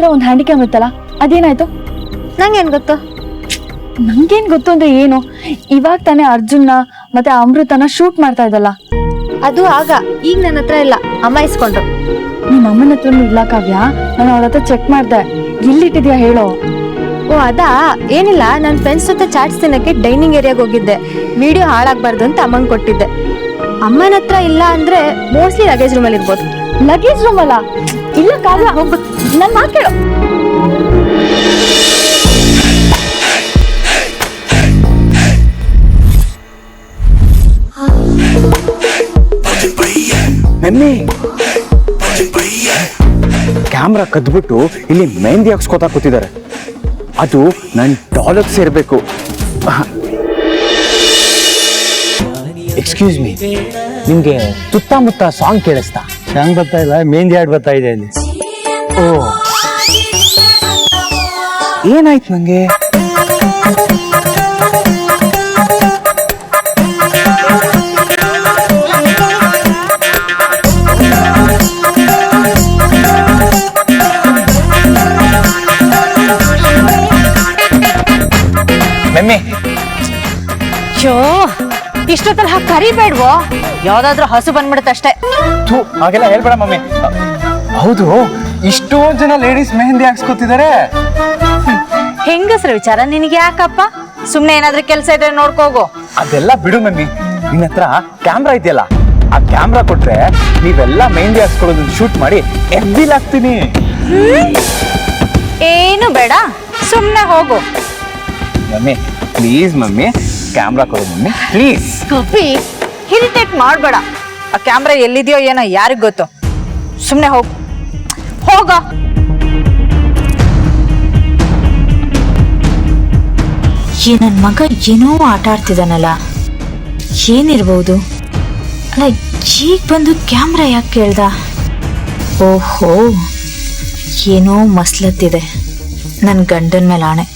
ಹತ್ರ ಒಂದು ಹ್ಯಾಂಡಿಕ್ಯಾಮ್ ಇತ್ತಲ್ಲ, ಅದೇನಾಯ್ತು? ನಂಗೇನ್ ಗೊತ್ತು? ನಂಗೇನ್ ಗೊತ್ತು ಅಂದ್ರೆ ಏನು? ಇವಾಗ ತಾನೇ ಅರ್ಜುನ್ನ ಮತ್ತೆ ಅಮೃತನ ಶೂಟ್ ಮಾಡ್ತಾ ಇದ್ದಲ್ಲ. ಅದು ಆಗ, ಈಗ ನನ್ನ ಹತ್ರ ಇಲ್ಲ, ಅಮ್ಮ ಇಸ್ಕೊಂಡ್ರು. ನಿಮ್ಮ ಅಮ್ಮನ ಹತ್ರನೂ ಇಲ್ಲ ಕಾವ್ಯ, ನಾನು ಅವ್ರ ಹತ್ರ ಚೆಕ್ ಮಾಡ್ದೆ. ಎಲ್ಲಿಟ್ಟಿದ್ಯಾ ಹೇಳೋ? ಓ ಅದಾ, ಏನಿಲ್ಲ, ನನ್ನ ಫ್ರೆಂಡ್ಸ್ ಜೊತೆ ಚಾಟ್ಸ್ ತಿನ್ನಕ್ಕೆ ಡೈನಿಂಗ್ ಏರಿಯಾಗ ಹೋಗಿದ್ದೆ. ವಿಡಿಯೋ ಹಾಳಾಗ್ಬಾರ್ದು ಅಂತ ಅಮ್ಮಂಗೆ ಕೊಟ್ಟಿದ್ದೆ. ಅಮ್ಮನ ಹತ್ರ ಇಲ್ಲ ಅಂದ್ರೆ ಮೋಸ್ಟ್ಲಿ ಲಗೇಜ್ ರೂಮಲ್ಲಿ ಇರ್ಬೋದು. ಲಗೇಜ್ ರೂಮ್ ಅಲ್ಲ? ಇಲ್ಲ ಕಾವ್ಯ, ಹೋಗ್ಬೇಕು. ನನ್ ಮಾತು ಕೇಳು. ಮಮ್ಮಿ, ಕ್ಯಾಮ್ರಾ ಕದ್ಬಿಟ್ಟು ಇಲ್ಲಿ ಮೆಹಂದಿ ಹಾಕ್ಸ್ಕೊತಾ ಕೂತಿದ್ದಾರೆ. ಅದು ನನ್ ಡಾಲರ್ ಸೇರ್ಬೇಕು. ಎಕ್ಸ್ಕ್ಯೂಸ್ ಮೀ, ನಿಮ್ಗೆ ಸುತ್ತಮುತ್ತ ಸಾಂಗ್ ಕೇಳಿಸ್ತಾ? ಸಾಂಗ್ ಬರ್ತಾ ಇಲ್ಲ, ಮೆಹಂದಿ ಹಾಡ್ ಬರ್ತಾ ಇದೆ ಅಲ್ಲಿ. ಓ, ಏನಾಯ್ತು ನಂಗೆ? ಮಮ್ಮಿ, ಇಷ್ಟೊತ್ತಲ್ಲಿ ಹಾಕಿ ಕರಿಬೇಡ್ವೋ, ಯಾವ್ದಾದ್ರು ಹಸು ಬಂದ್ಬಿಡುತ್ತೆ ಅಷ್ಟೇ. ಹಾಗೆಲ್ಲ ಹೇಳ್ಬೇಡ ಮಮ್ಮಿ. ಹೌದು, ಇಷ್ಟೊಂದು ಜನ ಲೇಡೀಸ್ ಮೆಹಂದಿ ಹಾಕ್ಸ್ಕೊತಿದ್ದಾರೆ. ಹೆಂಗಸ್ರ ವಿಚಾರ ನಿನಗೆ ಯಾಕಪ್ಪ? ಸುಮ್ನೆ ಏನಾದ್ರೂ ಕೆಲಸ ಇದ್ರೆ ನೋಡ್ಕೋಗೋ. ಅದೆಲ್ಲ ಬಿಡು ಮಮ್ಮಿ, ನಿನ್ನ ಹತ್ರ ಕ್ಯಾಮ್ರಾ ಇದೆಯಲ್ಲ, ಆ ಕ್ಯಾಮ್ರಾ ಕೊಟ್ರೆ ನೀವೆಲ್ಲ ಮೆಹಂದಿ ಹಾಕ್ಸ್ಕೊಳ್ಳೋದನ್ನ ಶೂಟ್ ಮಾಡಿ ಎಫ್ಬಿಲ್ ಹಾಕ್ತೀನಿ. ಏನು ಬೇಡ, ಸುಮ್ನೆ ಹೋಗು. ಮಮ್ಮಿ ಪ್ಲೀಸ್ ಮಮ್ಮಿ, ಕ್ಯಾಮ್ರಾ ಕೊಡು ಮಮ್ಮಿ ಪ್ಲೀಸ್. ಕಪಿ, ಇರಿಟೇಟ್ ಮಾಡ್ಬೇಡ. ಆ ಕ್ಯಾಮ್ರಾ ಎಲ್ಲಿದೆಯೋ ಏನೋ ಯಾರಿಗ್ ಗೊತ್ತು. ಸುಮ್ನೆ ಹೋಗು, ಹೋಗ. ನನ್ ಮಗ ಏನೋ ಆಟ ಆಡ್ತಿದ್ದಾನಲ್ಲ, ಏನಿರ್ಬಹುದು? ಅಲ್ಲ, ಈಗ ಬಂದು ಕ್ಯಾಮ್ರಾ ಯಾಕೆ ಕೇಳ್ದ? ಓಹೋ, ಏನೋ ಮಸ್ಲತ್ತಿದೆ ನನ್ ಗಂಡನ ಮೇಲೆ ಆಣೆ.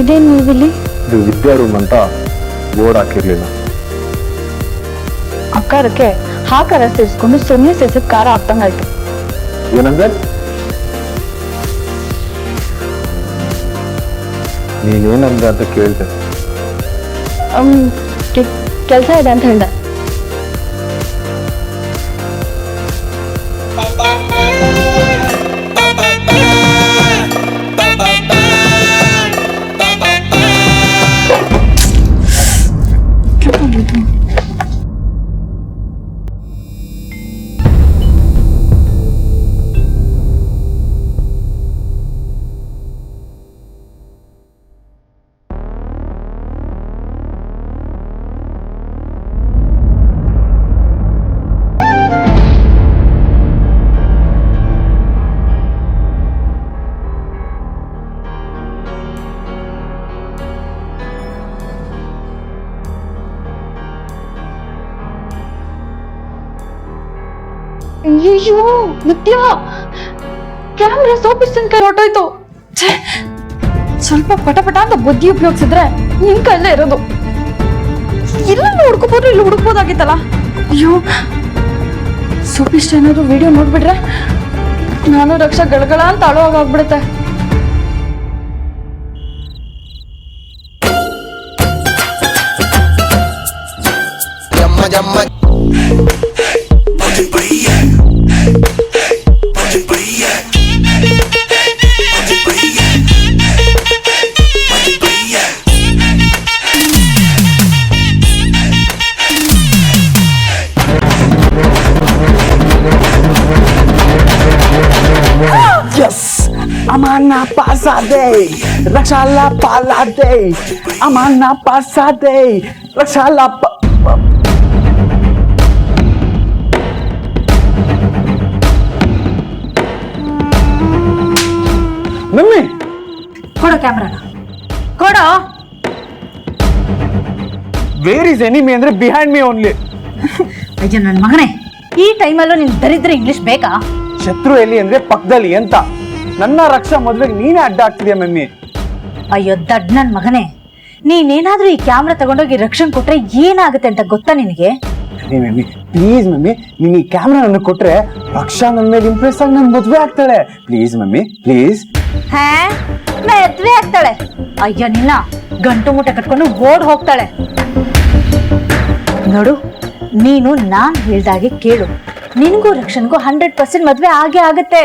ಇದೇನ್ ಮೂವಿಲಿ? ಇದು ವಿದ್ಯಾ ರೂಮ್ ಅಂತ ಬೋರ್ಡ್ ಹಾಕಿರ್ಲಿಲ್ಲ. ಅಕ್ಕಾರಕ್ಕೆ ಹಾಕಾರ ಸೇರಿಸ್ಕೊಂಡು ಸುಮ್ಮನೆ ಸೇರ್ಸಿದ ಖಾರ ಆಗ್ತಂಗಾಯ್ತು. ಏನಂದ್ರೆ ನೀನೇನಂದ್ರೆ ಅಂತ ಕೇಳ್ದೆ. ಕೆಲಸ ಇದೆ ಅಂತ ಹೇಳ್ದೆ. ಅಯ್ಯೋ ನಿತ್ಯ, ಕ್ಯಾಮ್ರಾ ಸೋಪಿಸ್ತಿನ ಕೈ ಹೊಟ್ಟೋಯ್ತು. ಸ್ವಲ್ಪ ಪಟಪಟ ಅಂತ ಬುದ್ಧಿ ಉಪಯೋಗಿಸಿದ್ರೆ ನಿನ್ ಕೈಲೇ ಇರೋದು. ಇಲ್ಲ ಹುಡ್ಕೋಬೋದು, ಇಲ್ಲಿ ಹುಡುಕ್ಬೋದಾಗಿತ್ತಲ್ಲ. ಅಯ್ಯೋ, ಸೋಪಿಸ್ಟ್ ಏನಾದ್ರು ವಿಡಿಯೋ ನೋಡ್ಬಿಟ್ರೆ ನಾನು ರಕ್ಷಾ ಗಳಗಳ ಅಂತ ಅಳೋವಾಗ್ಬಿಡುತ್ತೆ. Amana pasade, Rakshala palade. Amana pasade, Rakshala ಕೊಡೋ ಕ್ಯಾಮ್ರಾನ, ಕೊಡೋ. ವೇರ್ ಇಸ್ ಎನಿಮಿ ಅಂದ್ರೆ ಬಿಹೈಂಡ್ ಮೀ ಓನ್ಲಿ. ಅಯ್ಯೋ ನನ್ನ ಮಗನೇ, ಈ ಟೈಮಲ್ಲೂ ನಿನ್ ದರಿದ್ರ ಇಂಗ್ಲಿಷ್ ಬೇಕಾ? ಶತ್ರು ಎಲ್ಲಿ ಅಂದ್ರೆ ಪಕ್ಕದಲ್ಲಿ ಅಂತ. ನನ್ನ ರಕ್ಷಾ ಮದ್ವೆಗೆ ನೀನೇ ಅಡ್ಡ ಆಗ್ತಿದ್ಯಾ ಮಮ್ಮಿ. ಅಯ್ಯೋ ದಡ್ ನನ್ ಮಗನೇ, ನೀನೇನಾದ್ರೂ ಈ ಕ್ಯಾಮ್ರಾ ತಗೊಂಡೋಗಿ ರಕ್ಷಣೆ ಕೊಟ್ರೆ ಏನಾಗುತ್ತೆ ಅಂತ ಗೊತ್ತಾ ನಿನಗೆ? ಮಮ್ಮಿ ಪ್ಲೀಸ್ ಮಮ್ಮಿ, ನೀನ್ ಈ ಕ್ಯಾಮ್ರಾ ನನಗೆ ಕೊಟ್ರೆ ರಕ್ಷಾ ನನ್ನ ಮೇಲೆ ಇಂಪ್ರೆಸ್ ಆಗಿ ನನ್ ಮದ್ವೆ ಆಗ್ತಾಳೆ. Please mummy please. ಮದ್ವೆ ಆಗ್ತಾಳೆ? ಅಯ್ಯ ನಿನ್ನ ಗಂಟು ಮುಟ್ಟೆ ಕಟ್ಕೊಂಡು ಓಡ್ ಹೋಗ್ತಾಳೆ. ನೋಡು, ನೀನು ನಾನ್ ಹೇಳ್ದಾಗೆ ಕೇಳು, ನಿನ್ಗೂ ರಕ್ಷನ್ಗೂ 100% ಮದ್ವೆ ಆಗೇ ಆಗತ್ತೆ.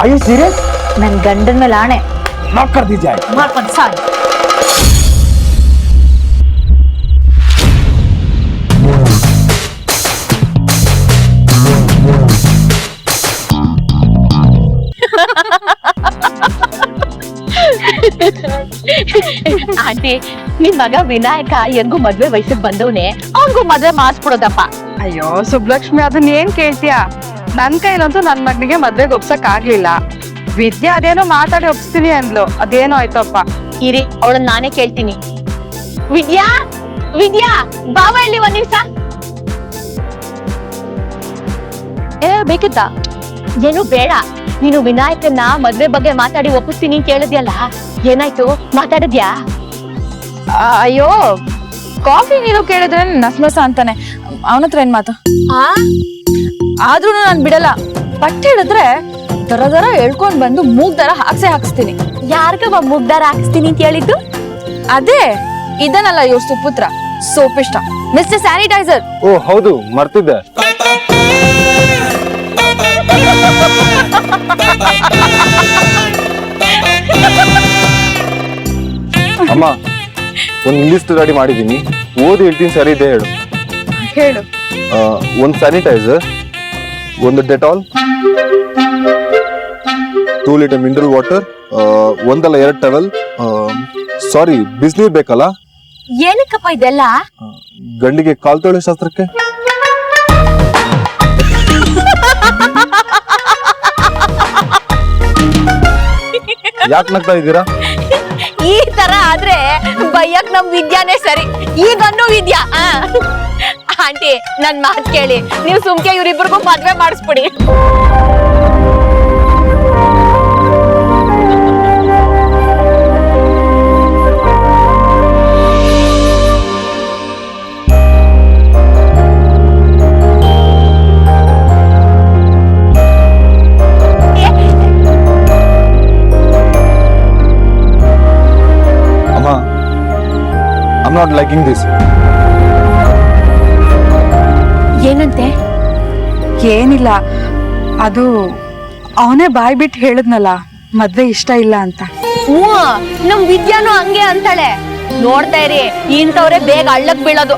I you serious? ನನ್ ಗಂಡನ ಮೇಲೆ ಆಣೆ. ಮಾಡ್ಕರ್ದಿದ್ಯಾ? ಮಾಡ್ಕೊಂಡು ಸಾಯ್. ಆಂಟಿ, ನಿನ್ ಮಗ ವಿನಾಯಕ ಹೆಂಗು ಮದ್ವೆ ವಯಸ್ಸಿಗೆ ಬಂದವನೆ, ಅವನ್ಗೂ ಮದ್ವೆ ಮಾಡಿಸ್ಬಿಡೋದಪ್ಪ. ಅಯ್ಯೋ ಸುಬ್ಲಕ್ಷ್ಮಿ, ಅದನ್ನ ಏನ್ ಕೇಳ್ತೀಯಾ? ನನ್ ಕೈಲಂತೂ ನನ್ ಮಗನಿಗೆ ಮದ್ವೆಗೆ ಒಪ್ಸಕ್ ಆಗ್ಲಿಲ್ಲ. ವಿದ್ಯಾ ಅದೇನೋ ಮಾತಾಡಿ ಒಪ್ಸ್ತೀನಿ ಅಂದ್ಲು, ಅದೇನೋ ಆಯ್ತಪ್ಪ. ಇರಿ, ಅವಳನ್ನ ನಾನೇ ಕೇಳ್ತೀನಿ. ವಿದ್ಯಾ, ವಿದ್ಯಾ ಬಾವ ಇಲ್ಲಿ ಒಂದ್ ನಿಮಿಷ. ಬೇಕಿತ್ತ? ಏನು ಬೇಡ, ನೀನು ವಿನಾಯಕನ್ನ ಮದ್ವೆ ಬಗ್ಗೆ ಮಾತಾಡಿ ಒಪ್ಪಿಸ್ತೀನಿ ಅಂತ ಹೇಳಿದ್ಯಲ್ಲ, ಏನಾಯ್ತು? ಮಾತಾಡಿದ್ಯಾ? ಅಯ್ಯೋ, ಕಾಫಿ ನೀರು ಕೇಳಿದ್ರೆ ನಸ್ಮಸ ಅಂತಾನೆ. ಅವನತ್ರ ಏನ್ ಮಾತು? ಆದ್ರೂ ನಾನ್ ಬಿಡಲ್ಲ. ಪಟ್ಟ ಹಿಡಿದ್ರೆ ದರ ದರ ಹೇಳ್ಕೊಂಡ್ ಬಂದು ಮೂಗ್ ದರ ಹಾಕ್ಸ್ತೀನಿ. ಯಾರ್ಗವ ಮುಗ್ದಾರ ಹಾಕಿಸ್ತೀನಿ ಅಂತ ಹೇಳಿದ್ದು? ಅದೇ ಇದನ್ನಲ್ಲ, ಇವ್ರ ಸುಪುತ್ರ ಸೋಪಿಷ್ಟ, ಮಿಸ್ಟರ್ ಸ್ಯಾನಿಟೈಸರ್. ಓ ಹೌದು, ಮರ್ತಿದ್ದೆ. ಅಮ್ಮ, ಒಂದು ಲಿಸ್ಟ್ ರೆಡಿ ಮಾಡಿದ್ದೀನಿ, ಓದಿ ಹೇಳ್ತೀನಿ, ಸರಿ ಇದೆ ಹೇಳು. ಹೇಳು. ಒಂದು ಸ್ಯಾನಿಟೈಸರ್, ಒಂದು ಡೆಟಾಲ್, 2 ಲೀಟರ್ ಮಿನರಲ್ ವಾಟರ್, ಒಂದಲ್ಲ 2 ಟವೆಲ್, ಸಾರಿ ಬಿಸಿನೀರ್ ಬೇಕಲ್ಲ? ಏನಕ್ಕಪ್ಪ ಇದೆಲ್ಲ? ಗಂಡಿಗೆ ಕಾಲ್ ತೊಳೆ ಶಾಸ್ತ್ರಕ್ಕೆ. ಯಾಕೆ ನಗ್ತಾ ಇದ್ದೀರಾ? ಈ ತರ ಆದ್ರೆ ಬಯ್ಯಕ್ ನಮ್ ವಿದ್ಯಾನೇ ಸರಿ. ಈಗನ್ನೂ ವಿದ್ಯಾ. ಆಂಟಿ, ನನ್ ಮಾತ್ ಕೇಳಿ, ನೀವು ಸುಮ್ಕೆ ಇವ್ರಿಬ್ರಿಗೂ ಮದ್ವೆ ಮಾಡಿಸ್ಬಿಡಿ. ಅಮ್ಮ, I'm not liking this. ಏನಂತೆ? ಏನಿಲ್ಲ, ಅದು ಅವನೇ ಬಾಯ್ ಬಿಟ್ಟು ಹೇಳಿದ್ನಲ್ಲ ಮದ್ವೆ ಇಷ್ಟ ಇಲ್ಲ ಅಂತ. ನಮ್ ವಿದ್ಯಾನು ಹಂಗೆ ಅಂತಾಳೆ. ನೋಡ್ತಾ ಇರಿ, ಇಂಥವ್ರೆ ಬೇಗ ಹಳ್ಳಕ್ ಬೀಳೋದು.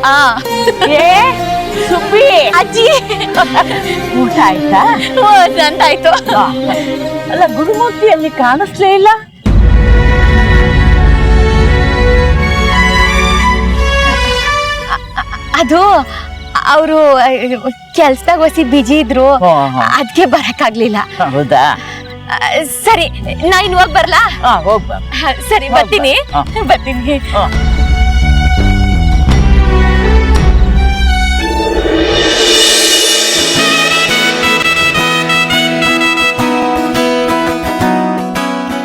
ಸುಬ್ಬಿ ಅಜ್ಜಿ, ಊಟ ಆಯ್ತಾ? ನಂದಾಯ್ತು. ಅಲ್ಲ, ಗುರುಮೂರ್ತಿ ಅಲ್ಲಿ ಕಾಣಿಸ್ಲೇ ಇಲ್ಲ. ಅದು ಅವರು ಕೆಲ್ಸದಾಗ ಹೊಸಿ ಬಿಜಿ ಇದ್ರು, ಅದಕ್ಕೆ ಬರಕ್ಕಾಗ್ಲಿಲ್ಲ. ಹೌದಾ? ಸರಿ, ನಾ ಇನ್ ಹೋಗ್ ಬರ್ಲಾ? ಹೋಗ್ಬಾ. ಸರಿ, ಬರ್ತೀನಿ. ಬರ್ತೀನಿ.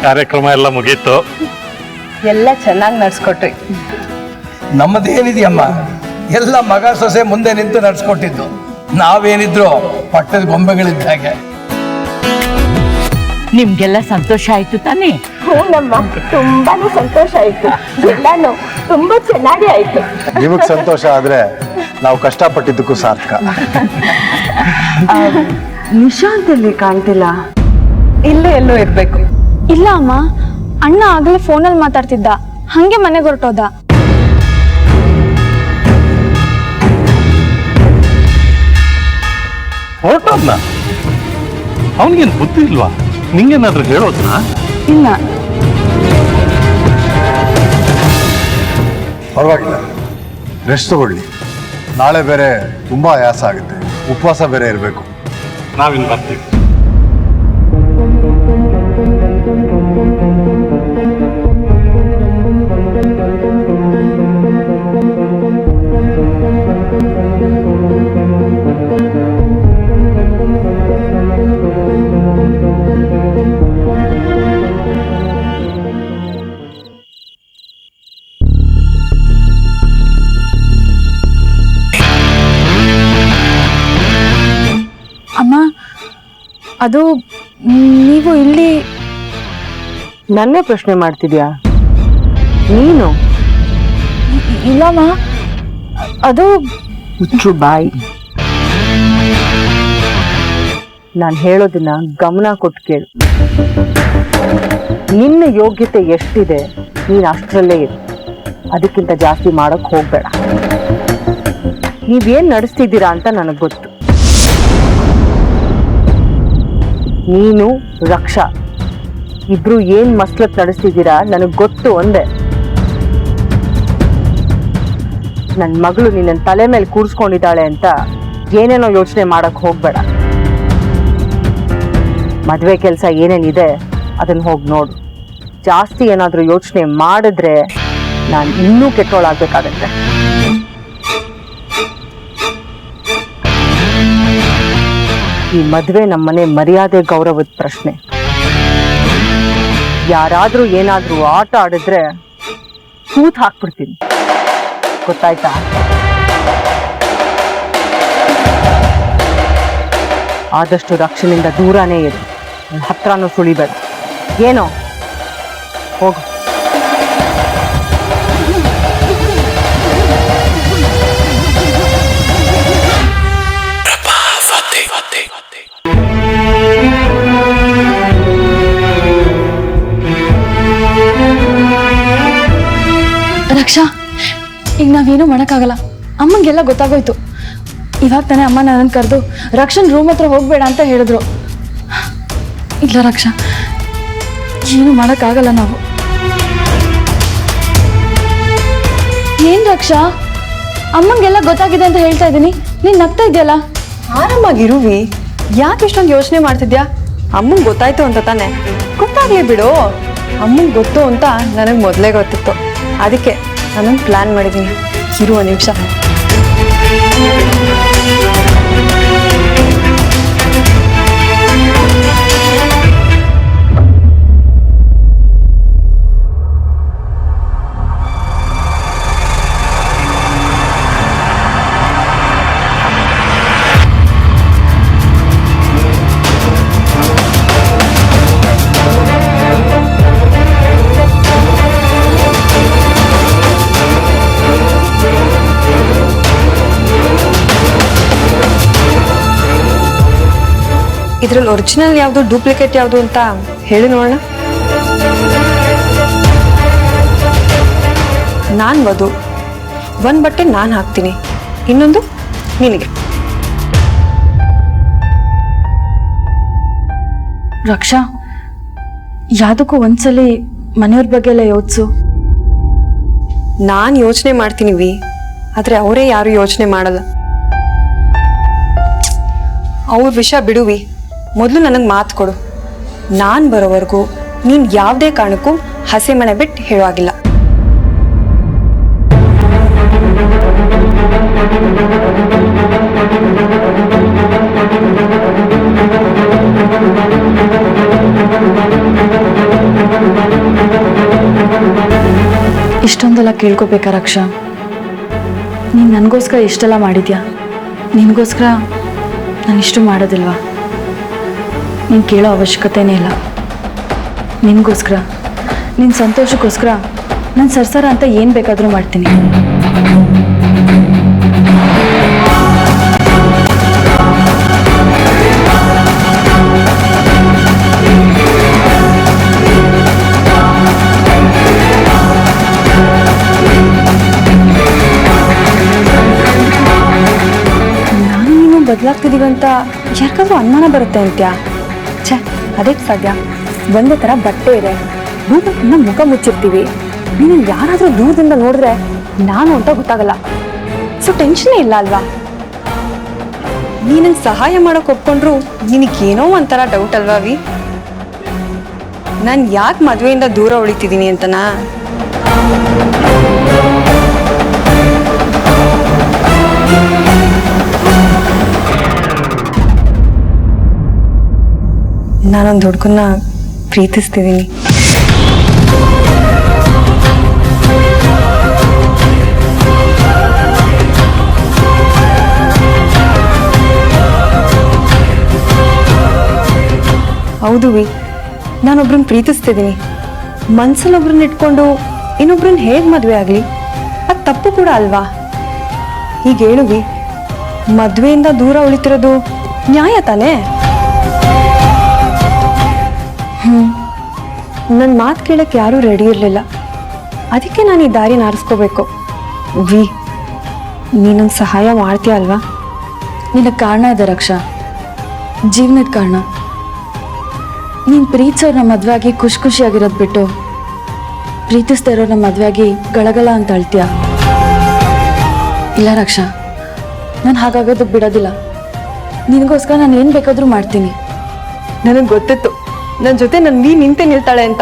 ಕಾರ್ಯಕ್ರಮ ಎಲ್ಲ ಮುಗೀತು. ಎಲ್ಲ ಚೆನ್ನಾಗಿ ನಡ್ಸ್ಕೊಟ್ರಿ. ನಮ್ಮದೇನಿದೆಯಮ್ಮ, ಎಲ್ಲ ಮಗ ಸೊಸೆ ಮುಂದೆ ನಿಂತು ನಡ್ಸ್ಕೊಟ್ಟಿದ್ದು. ನಾವೇನಿದ್ರು ಪಟ್ಟದ ಗೊಂಬೆಗಳಿದ್ದ ಹಾಗೆ. ನಿಮ್ಗೆಲ್ಲ ಸಂತೋಷ ಆಯ್ತು ತಾನೇ? ತುಂಬಾನೇ ಸಂತೋಷ ಆಯ್ತು. ಎಲ್ಲಾನು ತುಂಬಾ ಚೆನ್ನಾಗಿ ಆಯ್ತು. ನಿಮಗ್ ಸಂತೋಷ ಆದ್ರೆ ನಾವು ಕಷ್ಟಪಟ್ಟಿದ್ದಕ್ಕೂ ಸಾರ್ಥಕ. ನಿಶಾಂತ್ ಎಲ್ಲಿ ಕಾಣ್ತಿಲ್ಲ? ಇಲ್ಲೇ ಎಲ್ಲೋ ಇರ್ಬೇಕು. ಇಲ್ಲ ಅಮ್ಮ, ಅಣ್ಣ ಆಗಲೇ ಫೋನಲ್ಲಿ ಮಾತಾಡ್ತಿದ್ದ, ಹಂಗೆ ಮನೆಗೆ ಹೊರಟೋದ. ಹೊರಟೋದ್ನ? ಅವನಿಗೇನು ಬುದ್ಧಿ ಇಲ್ವಾ? ನಿಂಗೇನಾದ್ರೂ ಹೇಳೋದ್ನ? ಇಲ್ಲ. ಪರವಾಗಿಲ್ಲ, ರೆಸ್ಟ್ ತಗೊಳ್ಳಿ. ನಾಳೆ ಬೇರೆ ತುಂಬಾ ಆಯಾಸ ಆಗುತ್ತೆ, ಉಪವಾಸ ಬೇರೆ ಇರಬೇಕು. ನಾವಿನ್ ಬರ್ತೀವಿ. ಅದು ನೀವು ಇಲ್ಲಿ ನನ್ನೇ ಪ್ರಶ್ನೆ ಮಾಡ್ತಿದ್ಯಾ ನೀನು? ಇಲ್ಲಮ್ಮ, ಅದು ಹುಚ್ಚು ಬಾಯಿ. ನಾನು ಹೇಳೋದನ್ನ ಗಮನ ಕೊಟ್ಟು ಕೇಳು. ನಿನ್ನ ಯೋಗ್ಯತೆ ಎಷ್ಟಿದೆ ನೀನು ಅಷ್ಟರಲ್ಲೇ ಇರು, ಅದಕ್ಕಿಂತ ಜಾಸ್ತಿ ಮಾಡೋಕ್ಕೆ ಹೋಗ್ಬೇಡ. ನೀವೇನು ನಡೆಸ್ತಿದ್ದೀರಾ ಅಂತ ನನಗೆ ಗೊತ್ತು. ನೀನು ರಕ್ಷಾ ಇಬ್ರು ಏನು ಮಸ್ಲತ್ ನಡೆಸ್ತಿದ್ದೀರಾ ನನಗೆ ಗೊತ್ತು ಒಂದೇ. ನನ್ನ ಮಗಳು ನಿನ್ನ ತಲೆ ಮೇಲೆ ಕೂರಿಸ್ಕೊಂಡಿದ್ದಾಳೆ ಅಂತ ಏನೇನೋ ಯೋಚನೆ ಮಾಡಕ್ಕೆ ಹೋಗ್ಬೇಡ. ಮದುವೆ ಕೆಲಸ ಏನೇನಿದೆ ಅದನ್ನು ಹೋಗಿ ನೋಡು. ಜಾಸ್ತಿ ಏನಾದರೂ ಯೋಚನೆ ಮಾಡಿದ್ರೆ ನಾನು ಇನ್ನೂ ಕೆಟ್ಟೋಳಾಗಬೇಕಾಗತ್ತೆ. ಈ ಮದುವೆ ನಮ್ಮನೆ ಮರ್ಯಾದೆ ಗೌರವದ ಪ್ರಶ್ನೆ. ಯಾರಾದರೂ ಏನಾದರೂ ಆಟ ಆಡಿದ್ರೆ ಕೂತ್ ಹಾಕ್ಬಿಡ್ತೀನಿ, ಗೊತ್ತಾಯ್ತಾ? ಆದಷ್ಟು ರಕ್ಷಣೆಯಿಂದ ದೂರನೇ ಇರು, ಹತ್ರನೂ ಸುಳಿಬೇಡ. ಏನೋ ಹೋಗು. ರಕ್ಷಾ, ಈಗ ನಾವೇನು ಮಾಡೋಕ್ಕಾಗಲ್ಲ. ಅಮ್ಮಂಗೆಲ್ಲ ಗೊತ್ತಾಗೋಯ್ತು. ಇವಾಗ ತಾನೇ ಅಮ್ಮ ನನ್ನನ್ನು ಕರೆದು ರಕ್ಷನ್ ರೂಮ್ ಹತ್ರ ಹೋಗ್ಬೇಡ ಅಂತ ಹೇಳಿದ್ರು. ಇಲ್ಲ ರಕ್ಷಾ, ಏನು ಮಾಡೋಕ್ಕಾಗಲ್ಲ ನಾವು. ಏನ್ ರಕ್ಷಾ, ಅಮ್ಮಂಗೆಲ್ಲ ಗೊತ್ತಾಗಿದೆ ಅಂತ ಹೇಳ್ತಾ ಇದ್ದೀನಿ, ನೀನ್ ನಗ್ತಾ ಇದೆಯಲ್ಲ? ಆರಾಮಾಗಿರುವಿ, ಯಾಕೆ ಇಷ್ಟೊಂದು ಯೋಚನೆ ಮಾಡ್ತಿದ್ಯಾ? ಅಮ್ಮಂಗೆ ಗೊತ್ತಾಯ್ತು ಅಂತ ತಾನೆ, ಗೊತ್ತಾಗ್ಲೇ ಬಿಡು. ಅಮ್ಮಂಗೆ ಗೊತ್ತು ಅಂತ ನನಗೆ ಮೊದಲೇ ಗೊತ್ತಿತ್ತು, ಅದಕ್ಕೆ ನಾನೊಂದು ಪ್ಲಾನ್ ಮಾಡಿದ್ದೀನಿ. ಇರುವ ನಿಮಿಷ. ಇದ್ರಲ್ಲಿ ಒರಿಜಿನಲ್ ಯಾವುದು ಡೂಪ್ಲಿಕೇಟ್ ಯಾವುದು ಅಂತ ಹೇಳಿ ನೋಡೋಣ. ನಾನು ವಧು, ಒಂದು ಬಟ್ಟೆ ನಾನು ಹಾಕ್ತೀನಿ, ಇನ್ನೊಂದು ನಿನಗೆ. ರಕ್ಷಾ, ಯಾವುದಕ್ಕೂ ಒಂದ್ಸಲಿ ಮನೆಯವ್ರ ಬಗ್ಗೆ ಎಲ್ಲ ಯೋಚಿಸು. ನಾನು ಯೋಚನೆ ಮಾಡ್ತೀನಿ, ಆದರೆ ಅವರೇ ಯಾರು ಯೋಚನೆ ಮಾಡಲ್ಲ. ಅವ್ರ ವಿಷಯ ಬಿಡುವಿ, ಮೊದಲು ನನಗೆ ಮಾತು ಕೊಡು. ನಾನು ಬರೋವರೆಗೂ ನೀನು ಯಾವುದೇ ಕಾರಣಕ್ಕೂ ಹಸೆ ಮನೆ ಬಿಟ್ಟು ಹೇಳುವಾಗಿಲ್ಲ. ಇಷ್ಟೊಂದೆಲ್ಲ ಕೇಳ್ಕೊಬೇಕಾ ರಕ್ಷಾ? ನೀನು ನನಗೋಸ್ಕರ ಇಷ್ಟೆಲ್ಲ ಮಾಡಿದ್ಯಾ, ನಿನಗೋಸ್ಕರ ನಾನಿಷ್ಟು ಮಾಡೋದಿಲ್ವಾ? ನೀನು ಕೇಳೋ ಅವಶ್ಯಕತೆನೇ ಇಲ್ಲ. ನಿನಗೋಸ್ಕರ, ನಿನ್ನ ಸಂತೋಷಕ್ಕೋಸ್ಕರ ನಾನು ಸರ್ಸರ ಅಂತ ಏನು ಬೇಕಾದರೂ ಮಾಡ್ತೀನಿ. ನಾನು ನೀನು ಬದಲಾಗ್ತಿದ್ದೀವಂತ ಯಾರಿಗಾದ್ರೂ ಅನುಮಾನ ಬರುತ್ತೆ ಅಂತ್ಯಾ? ಛೇ, ಅದಕ್ಕೆ ಸಾಧ್ಯ. ಒಂದೇ ಥರ ಬಟ್ಟೆ ಇದೆ, ದೂರದಿಂದ ಮುಖ ಮುಚ್ಚಿರ್ತೀವಿ. ನೀನು ಯಾರಾದರೂ ದೂರದಿಂದ ನೋಡಿದ್ರೆ ನಾನು ಅಂತ ಗೊತ್ತಾಗಲ್ಲ. ಸೊ ಟೆನ್ಷನೇ ಇಲ್ಲ ಅಲ್ವಾ? ನೀನು ಸಹಾಯ ಮಾಡೋಕೆ ಒಪ್ಕೊಂಡ್ರು ನಿನಗೇನೋ ಒಂಥರ ಡೌಟ್ ಅಲ್ವಾ ವಿ? ನಾನು ಯಾಕೆ ಮದುವೆಯಿಂದ ದೂರ ಉಳಿತಿದ್ದೀನಿ ಅಂತನಾ? ನಾನೊಂದು ಹುಡುಗನ್ನ ಪ್ರೀತಿಸ್ತಿದ್ದೀನಿ. ಹೌದು ವಿ, ನಾನೊಬ್ರನ್ನ ಪ್ರೀತಿಸ್ತಿದ್ದೀನಿ. ಮನ್ಸಲ್ಲಿ ಒಬ್ರನ್ನ ಇಟ್ಕೊಂಡು ಇನ್ನೊಬ್ರನ್ನ ಹೇಗೆ ಮದುವೆ ಆಗಲಿ? ಅದು ತಪ್ಪು ಕೂಡ ಅಲ್ವಾ? ಈಗ ಹೇಳುವಿ, ಮದುವೆಯಿಂದ ದೂರ ಉಳಿತಿರೋದು ನ್ಯಾಯ ತಾನೇ? ನನ್ನ ಮಾತು ಕೇಳಕ್ಕೆ ಯಾರೂ ರೆಡಿ ಇರಲಿಲ್ಲ. ಅದಕ್ಕೆ ನಾನು ಈ ದಾರಿನ ಆರಿಸ್ಕೋಬೇಕು. ವಿ, ನೀನಂಗೆ ಸಹಾಯ ಮಾಡ್ತೀಯ ಅಲ್ವಾ? ನಿನಗೆ ಕಾರಣ ಇದೆ ರಕ್ಷಾ, ಜೀವನದ ಕಾರಣ. ನೀನು ಪ್ರೀತಿಸೋರ್ನ ಮದುವೆ ಆಗಿ ಖುಷಿ ಖುಷಿಯಾಗಿರೋದು ಬಿಟ್ಟು ಪ್ರೀತಿಸ್ತಾ ಇರೋರ್ನ ಮದುವೆ ಆಗಿ ಗಳಗಳ ಅಂತ ಅಳ್ತೀಯ. ಇಲ್ಲ ರಕ್ಷಾ, ನಾನು ಹಾಗಾಗೋದಕ್ಕೆ ಬಿಡೋದಿಲ್ಲ. ನಿನಗೋಸ್ಕರ ನಾನು ಏನು ಬೇಕಾದರೂ ಮಾಡ್ತೀನಿ. ನನಗೆ ಗೊತ್ತಿತ್ತು ನನ್ನ ಜೊತೆ ನನ್ನ ವಿ ನಿಂತೆ ನಿಲ್ತಾಳೆ ಅಂತ.